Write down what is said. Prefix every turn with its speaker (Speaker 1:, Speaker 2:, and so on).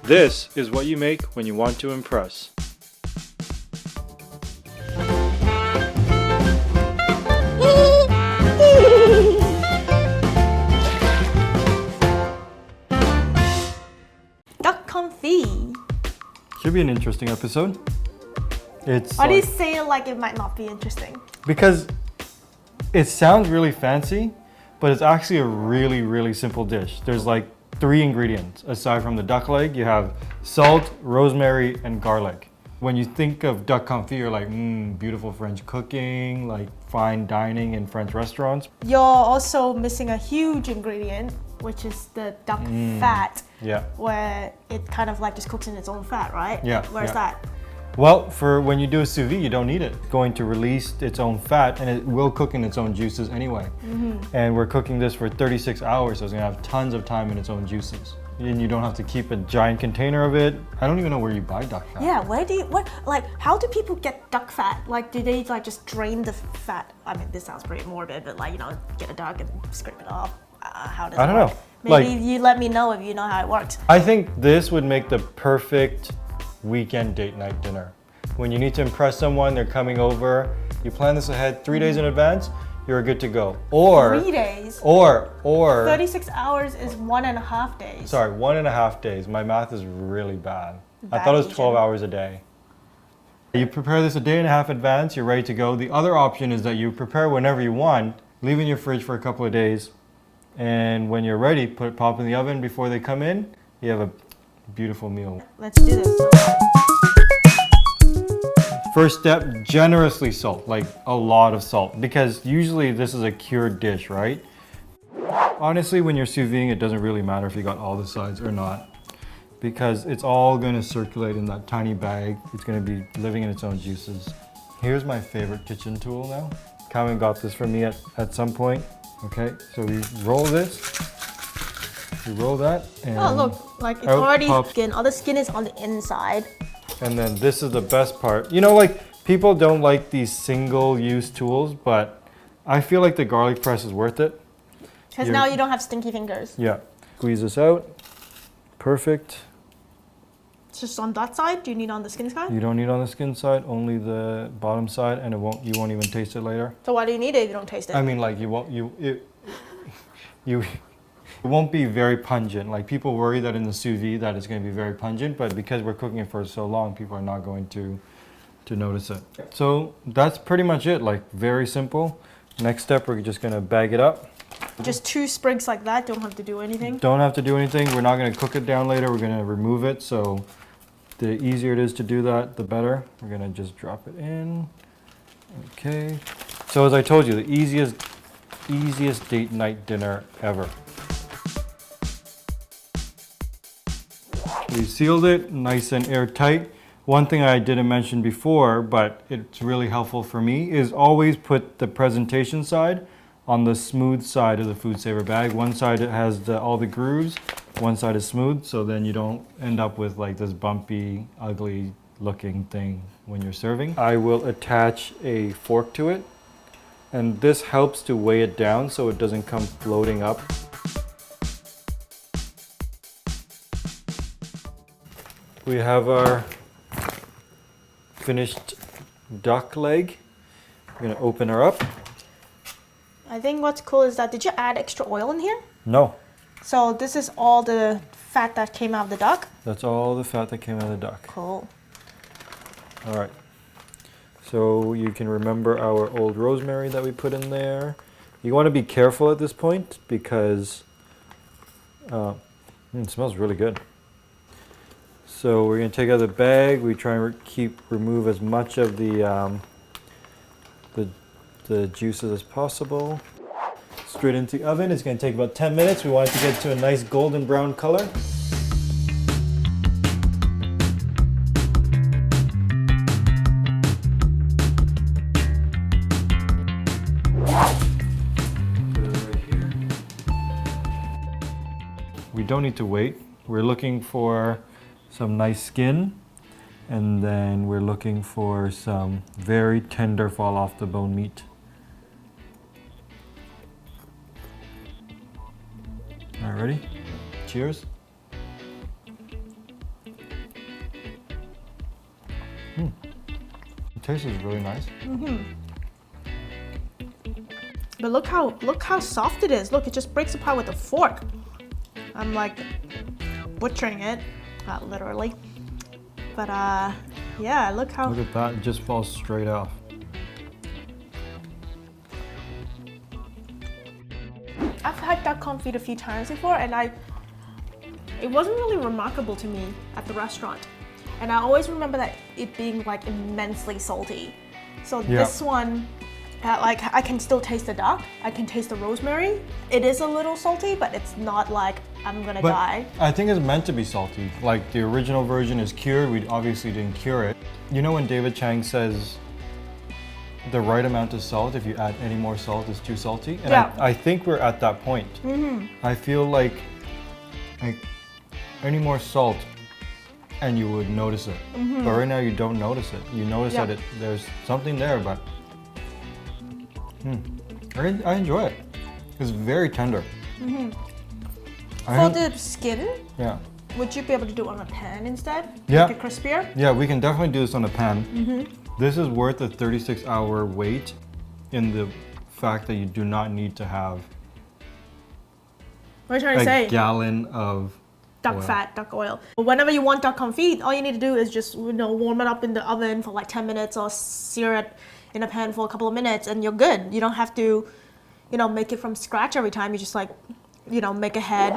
Speaker 1: This is what you make when you want to impress.
Speaker 2: Duck confit.
Speaker 1: Should be an interesting episode.
Speaker 2: Why do you say it like it might not be interesting?
Speaker 1: Because it sounds really fancy, but it's actually a really, really simple dish. There's like 3 ingredients. Aside from the duck leg, you have salt, rosemary, and garlic. When you think of duck confit, you're like, beautiful French cooking, like fine dining in French restaurants.
Speaker 2: You're also missing a huge ingredient, which is the duck fat.
Speaker 1: Yeah.
Speaker 2: Where it kind of like just cooks in its own fat, right?
Speaker 1: Yeah.
Speaker 2: Where's that?
Speaker 1: Well, for when you do a sous vide, you don't need it. It's going to release its own fat and it will cook in its own juices anyway. And we're cooking this for 36 hours, so it's gonna have tons of time in its own juices. And you don't have to keep a giant container of it. I don't even know where you buy duck fat.
Speaker 2: Yeah, how do people get duck fat? Like, do they like just drain the fat? I mean, this sounds pretty morbid, but like, get a duck and scrape it off. How does it work?
Speaker 1: I don't know.
Speaker 2: Maybe you let me know if you know how it works.
Speaker 1: I think this would make the perfect weekend date night dinner. When you need to impress someone, they're coming over, you plan this ahead 3 days in advance, you're good to go. Or
Speaker 2: 3 days?
Speaker 1: Or
Speaker 2: 36 hours is 1.5 days.
Speaker 1: Sorry, 1.5 days. My math is really bad. I thought it was 12 hours a day. You prepare this a day and a half in advance, you're ready to go. The other option is that you prepare whenever you want, leave in your fridge for a couple of days, and when you're ready, pop in the oven before they come in, you have a beautiful meal.
Speaker 2: Let's do this.
Speaker 1: First step, generously salt, like a lot of salt, because usually this is a cured dish, right? Honestly, when you're sous videing, it doesn't really matter if you got all the sides or not, because it's all going to circulate in that tiny bag. It's going to be living in its own juices. Here's my favorite kitchen tool now. Carmen got this for me at some point. Okay, so we roll this. You roll that and
Speaker 2: oh look, like it's already skin. All the skin is on the inside.
Speaker 1: And then this is the best part. Like people don't like these single-use tools, but I feel like the garlic press is worth it.
Speaker 2: Because now you don't have stinky fingers.
Speaker 1: Yeah. Squeeze this out. Perfect.
Speaker 2: It's just on that side? Do you need on the skin side?
Speaker 1: You don't need on the skin side, only the bottom side, and you won't even taste it later.
Speaker 2: So why do you need it if you don't taste it?
Speaker 1: I mean, like it won't be very pungent. Like people worry that in the sous vide that it's going to be very pungent, but because we're cooking it for so long, people are not going to notice it. So that's pretty much it, like very simple. Next step, we're just going to bag it up.
Speaker 2: Just 2 sprigs like that, don't have to do anything?
Speaker 1: Don't have to do anything. We're not going to cook it down later. We're going to remove it. So the easier it is to do that, the better. We're going to just drop it in. Okay. So as I told you, the easiest date night dinner ever. We sealed it nice and airtight. One thing I didn't mention before, but it's really helpful for me, is always put the presentation side on the smooth side of the food saver bag. One side it has all the grooves, one side is smooth, so then you don't end up with like this bumpy, ugly looking thing when you're serving. I will attach a fork to it, and this helps to weigh it down so it doesn't come floating up. We have our finished duck leg. We're gonna open her up.
Speaker 2: I think what's cool is that, did you add extra oil in here?
Speaker 1: No.
Speaker 2: So this is all the fat that came out of the duck?
Speaker 1: That's all the fat that came out of the duck.
Speaker 2: Cool.
Speaker 1: All right. So you can remember our old rosemary that we put in there. You want to be careful at this point because it smells really good. So we're going to take out the bag. We try and remove as much of the juices as possible. Straight into the oven. It's going to take about 10 minutes. We want it to get to a nice golden brown color. We don't need to wait. We're looking for some nice skin, and then we're looking for some very tender fall off the bone meat. All right, ready? Cheers. The taste is really nice.
Speaker 2: But look how soft it is. Look, it just breaks apart with a fork. I'm like butchering it, literally. But yeah, look how.
Speaker 1: Look at that, it just falls straight off.
Speaker 2: I've had duck confit a few times before, and it wasn't really remarkable to me at the restaurant. And I always remember that it being like immensely salty. So this one, like I can still taste the duck. I can taste the rosemary. It is a little salty, but it's not like I'm gonna die.
Speaker 1: I think it's meant to be salty. Like the original version is cured. We obviously didn't cure it. You know when David Chang says the right amount of salt, if you add any more salt, is too salty? And I think we're at that point. I feel like any more salt and you would notice it. But right now you don't notice it. You notice that there's something there, but I enjoy it. It's very tender.
Speaker 2: For the skin, would you be able to do it on a pan instead?
Speaker 1: Yeah.
Speaker 2: Make it crispier?
Speaker 1: Yeah, we can definitely do this on a pan. This is worth a 36-hour wait in the fact that you do not need to have
Speaker 2: what are you trying to say?
Speaker 1: a gallon of
Speaker 2: duck
Speaker 1: oil.
Speaker 2: fat, duck oil. Whenever you want duck confit, all you need to do is just warm it up in the oven for like 10 minutes or sear it in a pan for a couple of minutes and you're good. You don't have to, make it from scratch every time. You just like, make a head,